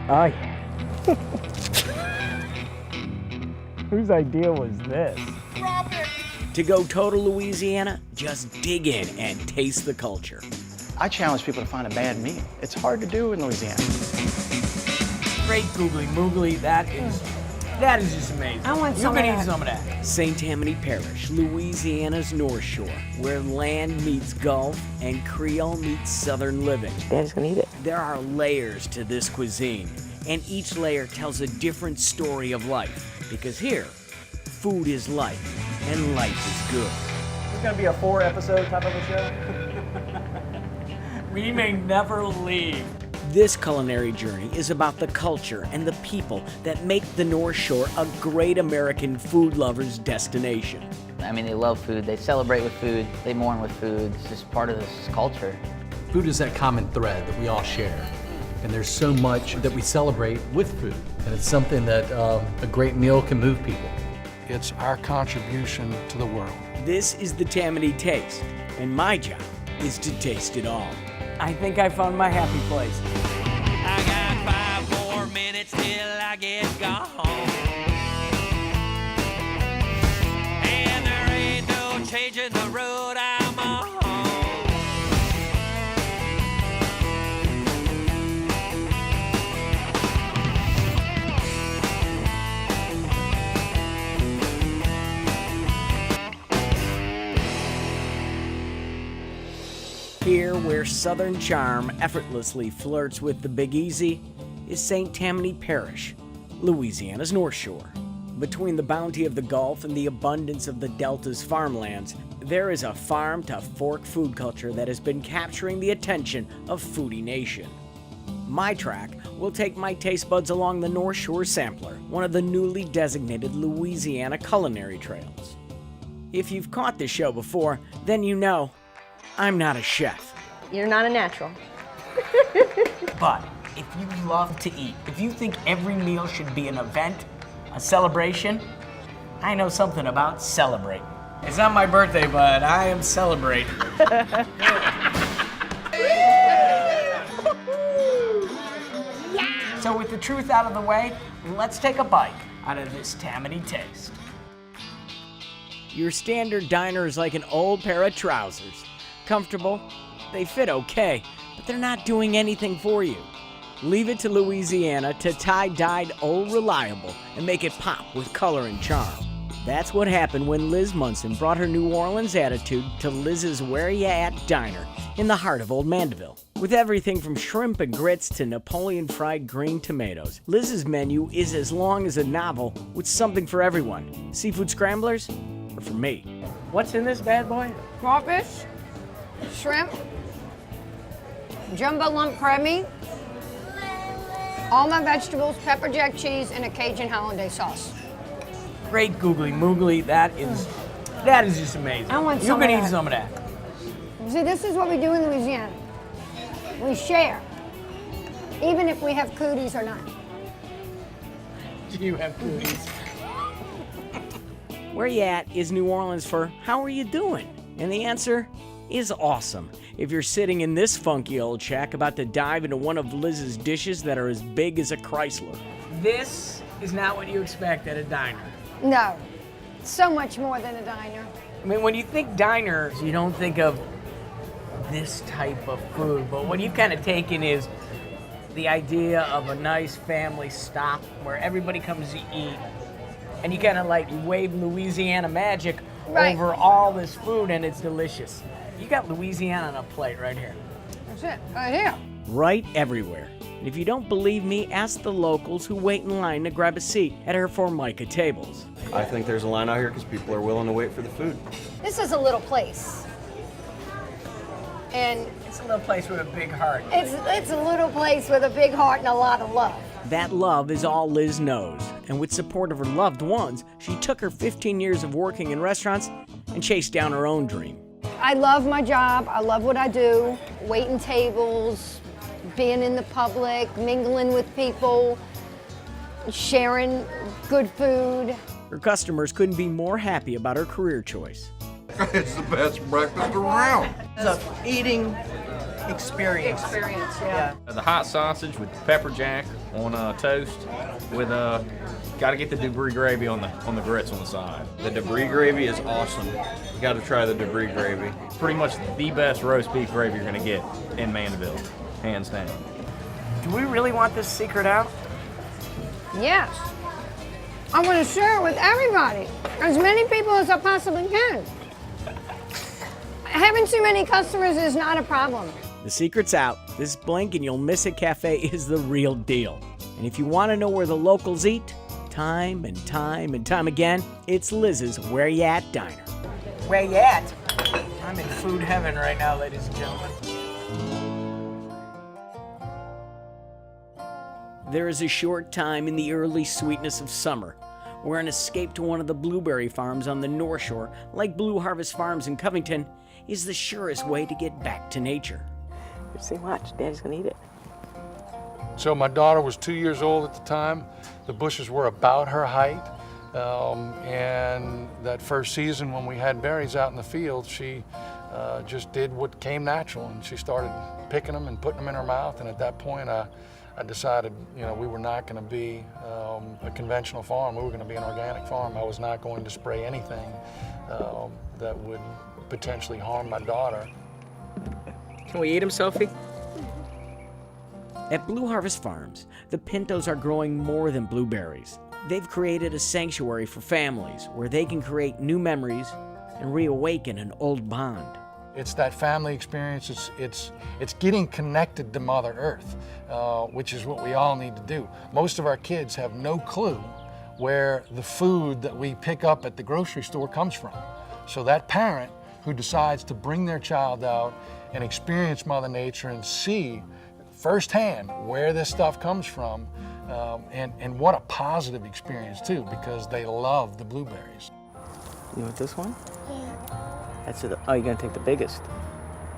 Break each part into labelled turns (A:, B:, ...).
A: Oh, whose idea was this?
B: To go total Louisiana, just dig in and taste the culture.
C: I challenge people to find a bad meal. It's hard to do in Louisiana.
A: Great googly moogly, that is just amazing.
D: I want some
A: You
D: of
A: can eat
D: that.
A: some of that.
B: St. Tammany Parish, Louisiana's North Shore, where land meets Gulf and Creole meets Southern living.
D: Dad's gonna eat it.
B: There are layers to this cuisine, and each layer tells a different story of life. Because here, food is life, and life is good.
A: It's gonna be a 4-episode type of a show. We may never leave.
B: This culinary journey is about the culture and the people that make the North Shore a great American food lover's destination.
E: I mean, they love food, they celebrate with food, they mourn with food. It's just part of this culture.
F: Food is that common thread that we all share. And there's so much that we celebrate with food. And it's something that a great meal can move people.
G: It's our contribution to the world.
B: This is the Tammany Taste, and my job is to taste it all.
A: I think I found my happy place.
H: I got 5 more minutes till I get gone. And there ain't no changing the road I'm on.
B: Here, where Southern charm effortlessly flirts with the Big Easy, is St. Tammany Parish, Louisiana's North Shore. Between the bounty of the Gulf and the abundance of the Delta's farmlands, there is a farm-to-fork food culture that has been capturing the attention of Foodie Nation. My track will take my taste buds along the North Shore Sampler, one of the newly designated Louisiana culinary trails. If you've caught this show before, then you know I'm not a chef.
D: You're not a natural.
A: But if you love to eat, if you think every meal should be an event, a celebration, I know something about celebrate. It's not my birthday, but I am celebrating. So with the truth out of the way, let's take a bite out of this Tammany Taste.
B: Your standard diner is like an old pair of trousers. Comfortable, they fit okay, but they're not doing anything for you. Leave it to Louisiana to tie-dyed Old Reliable and make it pop with color and charm. That's what happened when Liz Munson brought her New Orleans attitude to Liz's Where Ya At diner in the heart of Old Mandeville. With everything from shrimp and grits to Napoleon fried green tomatoes, Liz's menu is as long as a novel with something for everyone. Seafood scramblers? Or for me.
A: What's in this bad boy?
D: Crawfish, shrimp, jumbo lump crab meat, all my vegetables, pepper jack cheese, and a Cajun hollandaise sauce.
A: Great googly moogly, that is just amazing.
D: I want
A: You
D: some
A: can
D: of
A: eat
D: that.
A: some of that.
D: See, this is what we do in Louisiana. We share, even if we have cooties or not.
A: Do you have cooties?
B: Where You At is New Orleans for how are you doing? And the answer is awesome. If you're sitting in this funky old shack about to dive into one of Liz's dishes that are as big as a Chrysler.
A: This is not what you expect at a diner.
D: No, so much more than a diner.
A: I mean, when you think diners, you don't think of this type of food, but what you've kind of taken is the idea of a nice family stop where everybody comes to eat, and you kind of like wave Louisiana magic
D: Right.
A: over all this food, and it's delicious. You got Louisiana on a plate right here.
D: That's it, right here.
B: Right everywhere. And if you don't believe me, ask the locals who wait in line to grab a seat at her Formica tables.
I: I think there's a line out here because people are willing to wait for the food.
D: This is a little place. And
A: It's a little place with a big heart.
D: it's a little place with a big heart and a lot of love.
B: That love is all Liz knows, and with support of her loved ones, she took her 15 years of working in restaurants and chased down her own dream.
D: I love my job. I love what I do. Waiting tables, being in the public, mingling with people, sharing good food.
B: Her customers couldn't be more happy about her career choice.
G: It's the best breakfast around.
A: So eating experience.
D: Experience, yeah.
J: The hot sausage with pepper jack on toast with got to get the debris gravy on the grits on the side.
I: The debris gravy is awesome. You got to try the debris gravy.
J: Pretty much the best roast beef gravy you're going to get in Mandeville, hands down.
A: Do we really want this secret out?
D: Yes. I want to share it with everybody, as many people as I possibly can. Having too many customers is not a problem.
B: The secret's out. This blink and you'll miss it cafe is the real deal. And if you want to know where the locals eat, time and time and time again, it's Liz's Where Ya At Diner.
A: Where you at? I'm in food heaven right now, ladies and gentlemen.
B: There is a short time in the early sweetness of summer where an escape to one of the blueberry farms on the North Shore, like Blue Harvest Farms in Covington, is the surest way to get back to nature.
K: See, watch, Daddy's gonna eat it.
G: So my daughter was 2 years old at the time. The bushes were about her height. And that first season when we had berries out in the field, she just did what came natural, and she started picking them and putting them in her mouth. And at that point, I decided, we were not going to be a conventional farm. We were going to be an organic farm. I was not going to spray anything that would potentially harm my daughter.
A: Can we eat them, Sophie?
B: At Blue Harvest Farms, the pintos are growing more than blueberries. They've created a sanctuary for families where they can create new memories and reawaken an old bond.
G: It's that family experience. It's getting connected to Mother Earth, which is what we all need to do. Most of our kids have no clue where the food that we pick up at the grocery store comes from. So that parent who decides to bring their child out and experience Mother Nature and see firsthand where this stuff comes from, and what a positive experience too, because they love the blueberries.
K: You want this one? That's it. Oh, you're gonna take the biggest.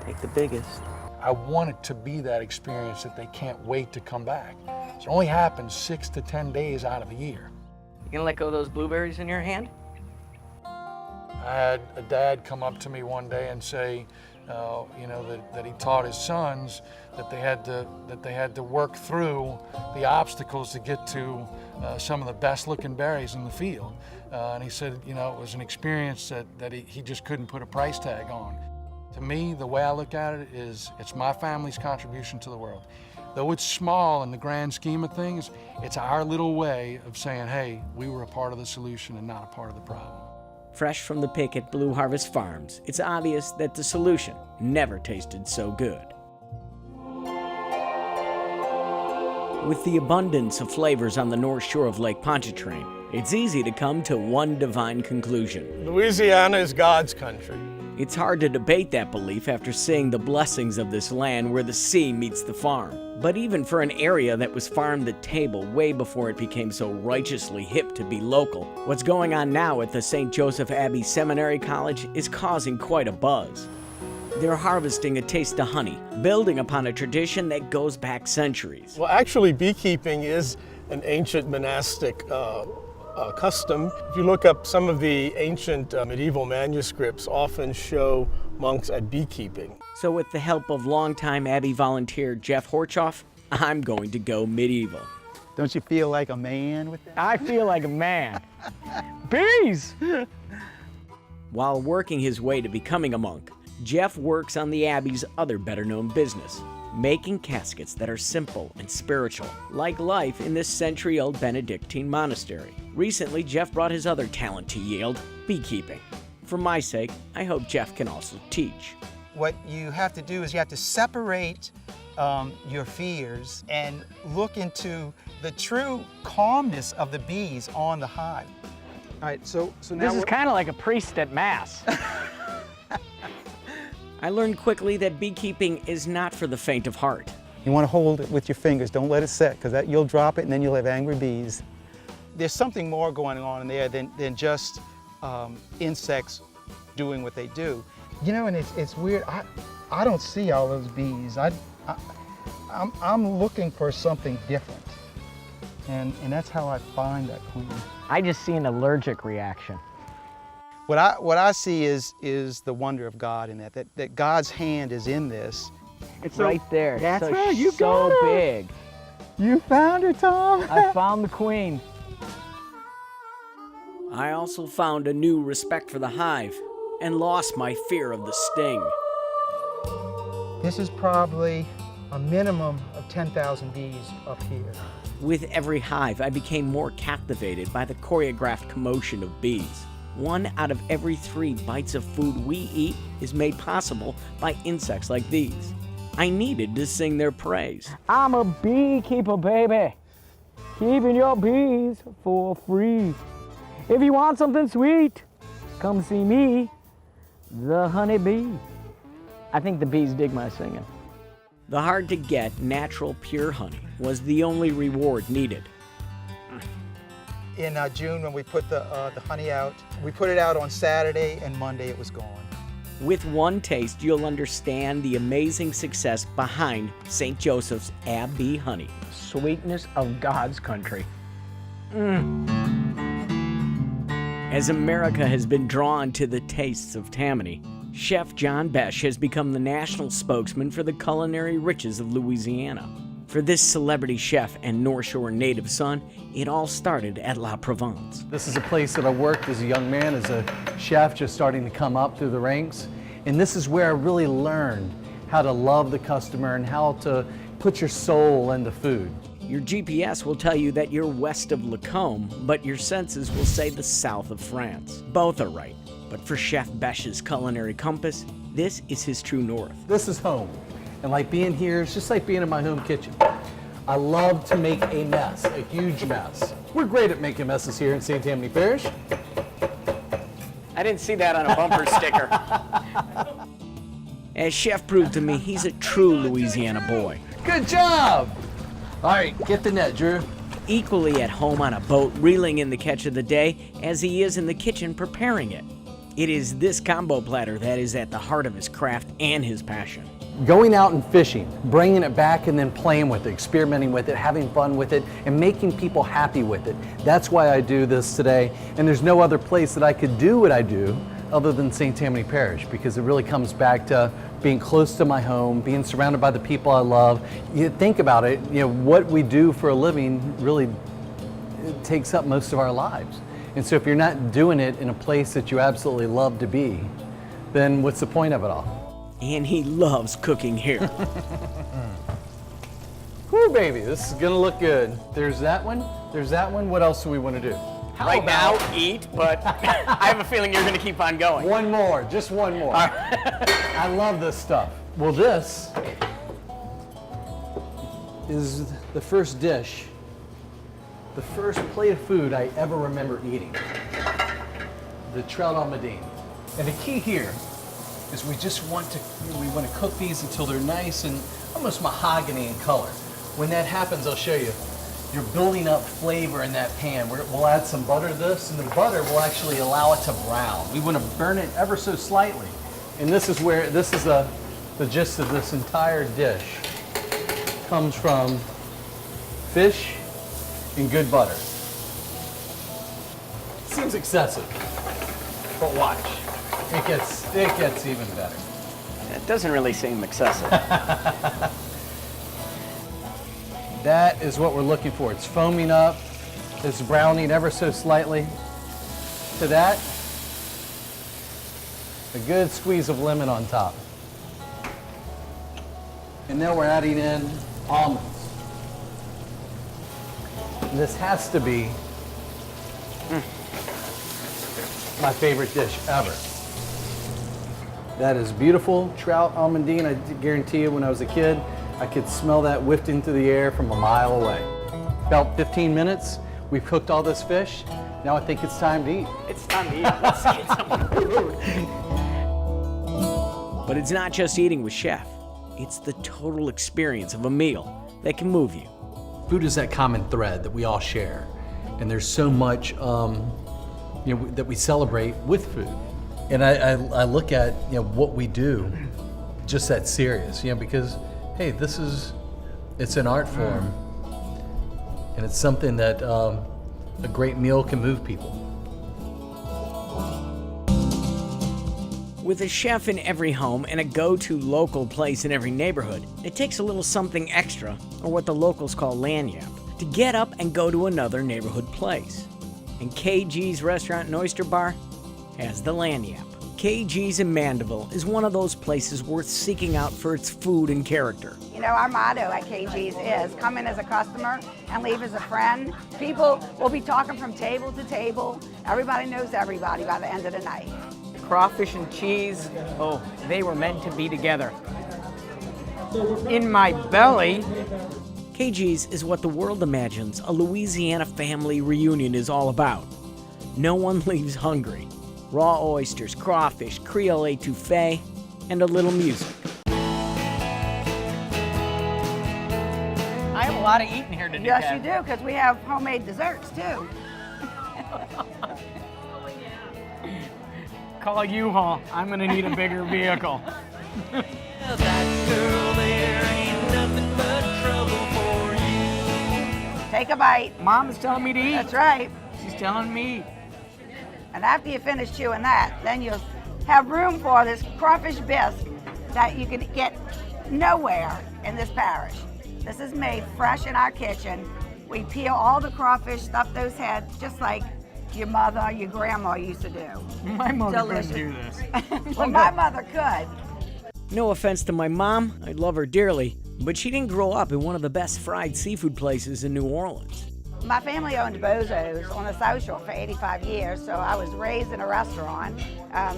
K: Take the biggest.
G: I want it to be that experience that they can't wait to come back. It only happens 6 to 10 days out of a year.
A: You gonna let go of those blueberries in your hand?
G: I had a dad come up to me one day and say, that he taught his sons that they had to work through the obstacles to get to some of the best looking berries in the field. And he said, it was an experience that he just couldn't put a price tag on. To me, the way I look at it is it's my family's contribution to the world. Though it's small in the grand scheme of things, it's our little way of saying, hey, we were a part of the solution and not a part of the problem.
B: Fresh from the pick at Blue Harvest Farms, it's obvious that the solution never tasted so good. With the abundance of flavors on the North Shore of Lake Pontchartrain, it's easy to come to one divine conclusion.
L: Louisiana is God's country.
B: It's hard to debate that belief after seeing the blessings of this land where the sea meets the farm. But even for an area that was farm to table way before it became so righteously hip to be local, what's going on now at the St. Joseph Abbey Seminary College is causing quite a buzz. They're harvesting a taste of honey, building upon a tradition that goes back centuries.
L: Well, actually, beekeeping is an ancient monastic custom. If you look up some of the ancient medieval manuscripts, often show monks at beekeeping.
B: So with the help of longtime Abbey volunteer Jeff Horchoff, I'm going to go medieval.
C: Don't you feel like a man with that?
A: I feel like a man. Bees!
B: While working his way to becoming a monk, Jeff works on the Abbey's other better-known business, making caskets that are simple and spiritual, like life in this century-old Benedictine monastery. Recently, Jeff brought his other talent to yield, beekeeping. For my sake, I hope Jeff can also teach.
M: What you have to do is you have to separate your fears and look into the true calmness of the bees on the hive.
C: All right, so now
A: This is kind of like a priest at Mass.
B: I learned quickly that beekeeping is not for the faint of heart.
C: you want to hold it with your fingers. Don't let it set, because you'll drop it and then you'll have angry bees.
M: There's something more going on in there than just insects doing what they do.
C: And it's weird. I don't see all those bees. I'm looking for something different, and that's how I find that queen.
A: I just see an allergic reaction.
M: What I see is the wonder of God in that God's hand is in this,
K: It's
B: right there.
K: That's
B: so,
K: right, you
B: so
K: got her.
B: big.
K: You found her, Tom.
B: I found the queen. I also found a new respect for the hive and lost my fear of the sting.
C: This is probably a minimum of 10,000 bees up here.
B: With every hive, I became more captivated by the choreographed commotion of bees. 1 out of every 3 bites of food we eat is made possible by insects like these. I needed to sing their praise.
K: I'm a beekeeper, baby. Keeping your bees for free. If you want something sweet, come see me, the honeybee. I think the bees dig my singing.
B: The hard-to-get, natural, pure honey was the only reward needed.
M: In June, when we put the honey out, we put it out on Saturday, and Monday it was gone.
B: With one taste, you'll understand the amazing success behind St. Joseph's Ab Bee Honey.
A: Sweetness of God's country.
B: As America has been drawn to the tastes of Tammany, Chef John Besh has become the national spokesman for the culinary riches of Louisiana. For this celebrity chef and North Shore native son, it all started at La Provence.
F: This is a place that I worked as a young man, as a chef, just starting to come up through the ranks. And this is where I really learned how to love the customer and how to put your soul into food.
B: Your GPS will tell you that you're west of Lacombe, but your senses will say the south of France. Both are right, but for Chef Besh's culinary compass, this is his true north.
F: This is home. And like being here, it's just like being in my home kitchen. I love to make a mess, a huge mess. We're great at making messes here in St. Tammany Parish.
B: I didn't see that on a bumper sticker. As Chef proved to me, he's a true Louisiana boy.
F: Good job! All right, get the net, Drew.
B: Equally at home on a boat, reeling in the catch of the day, as he is in the kitchen preparing it. It is this combo platter that is at the heart of his craft and his passion.
F: Going out and fishing, bringing it back and then playing with it, experimenting with it, having fun with it, and making people happy with it. That's why I do this today, and there's no other place that I could do what I do other than St. Tammany Parish, because it really comes back to being close to my home, being surrounded by the people I love. You think about it, you know, what we do for a living really it takes up most of our lives. And so if you're not doing it in a place that you absolutely love to be, then what's the point of it all?
B: And he loves cooking here.
F: Whew, baby, this is gonna look good. There's that one, there's that one. What else do we want to do?
B: Right now, eat, but I have a feeling you're going to keep on going.
F: One more, just one more. I love this stuff. Well, this is the first dish, the first plate of food I ever remember eating. The trout en Medine. And the key here is we want to cook these until they're nice and almost mahogany in color. When that happens, I'll show you. You're building up flavor in that pan. We'll add some butter to this, and the butter will actually allow it to brown. We want to burn it ever so slightly. And this is the gist of this entire dish. Comes from fish and good butter. Seems excessive, but watch. It gets even better.
B: It doesn't really seem excessive.
F: That is what we're looking for. It's foaming up, it's browning ever so slightly. To that, a good squeeze of lemon on top. And now we're adding in almonds. And this has to be my favorite dish ever. That is beautiful trout en Medine. I guarantee you when I was a kid, I could smell that wafting through the air from a mile away. About 15 minutes, we've cooked all this fish. Now I think it's time to eat.
B: It's time to eat. Let's get some food. But it's not just eating with Chef. It's the total experience of a meal that can move you.
F: Food is that common thread that we all share. And there's so much that we celebrate with food. And I look at what we do just that serious, because hey, it's an art form, and it's something that a great meal can move people.
B: With a chef in every home and a go-to local place in every neighborhood, it takes a little something extra, or what the locals call lanyap, to get up and go to another neighborhood place. And KG's Restaurant and Oyster Bar has the lanyap. KG's in Mandeville is one of those places worth seeking out for its food and character.
N: You know, our motto at KG's is come in as a customer and leave as a friend. People will be talking from table to table. Everybody knows everybody by the end of the night.
A: Crawfish and cheese, oh, they were meant to be together. In my belly.
B: KG's is what the world imagines a Louisiana family reunion is all about. No one leaves hungry. Raw oysters, crawfish, Creole etouffee, and a little music.
A: I have a lot of eating here today.
N: Yes, you do, because we have homemade desserts too.
A: Call U-Haul. I'm gonna need a bigger vehicle.
H: That girl there ain't nothing but trouble for you.
N: Take a bite.
A: Mom's telling me to eat.
N: That's right.
A: She's telling me.
N: And after you finish chewing that, then you'll have room for this crawfish bisque that you can get nowhere in this parish. This is made fresh in our kitchen. We peel all the crawfish, stuff those heads, just like your mother, your grandma used to do.
A: My mother
N: Delicious.
A: couldn't do this.
N: Well, my mother could.
B: No offense to my mom, I love her dearly, but she didn't grow up in one of the best fried seafood places in New Orleans.
N: My family owned Bozo's on the South Shore for 85 years, so I was raised in a restaurant,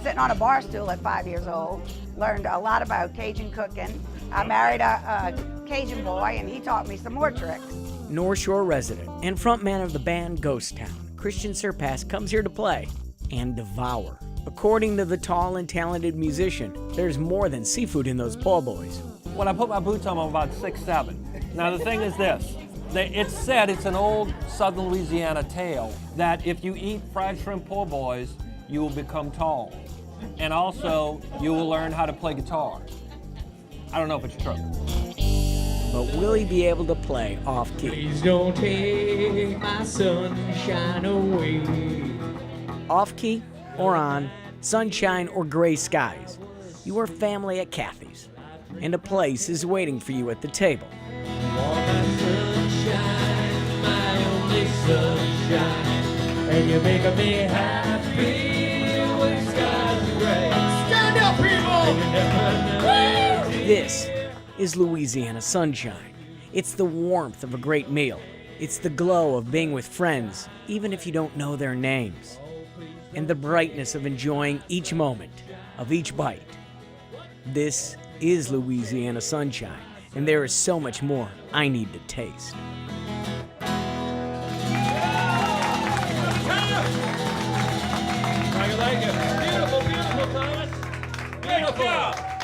N: sitting on a bar stool at 5 years old, learned a lot about Cajun cooking. I married a Cajun boy, and he taught me some more tricks.
B: North Shore resident and frontman of the band Ghost Town, Christian Surpass comes here to play and devour. According to the tall and talented musician, there's more than seafood in those po' boys.
O: When I put my boots on, I'm about 6'7". Now the thing is this, it's said, it's an old Southern Louisiana tale, that if you eat fried shrimp po' boys, you will become tall. And also, you will learn how to play guitar. I don't know if it's true.
B: But will he be able to play off-key?
K: Please don't take my sunshine away.
B: Off-key or on, sunshine or gray skies, you are family at Kathy's, and a place is waiting for you at the table.
K: Sunshine, and you're making me happy when skies are gray. Stand up, people!
B: This is Louisiana sunshine. It's the warmth of a great meal. It's the glow of being with friends, even if you don't know their names. And the brightness of enjoying each moment, of each bite. This is Louisiana sunshine, and there is so much more I need to taste.
K: How you like it? Beautiful, beautiful, Thomas. Beautiful.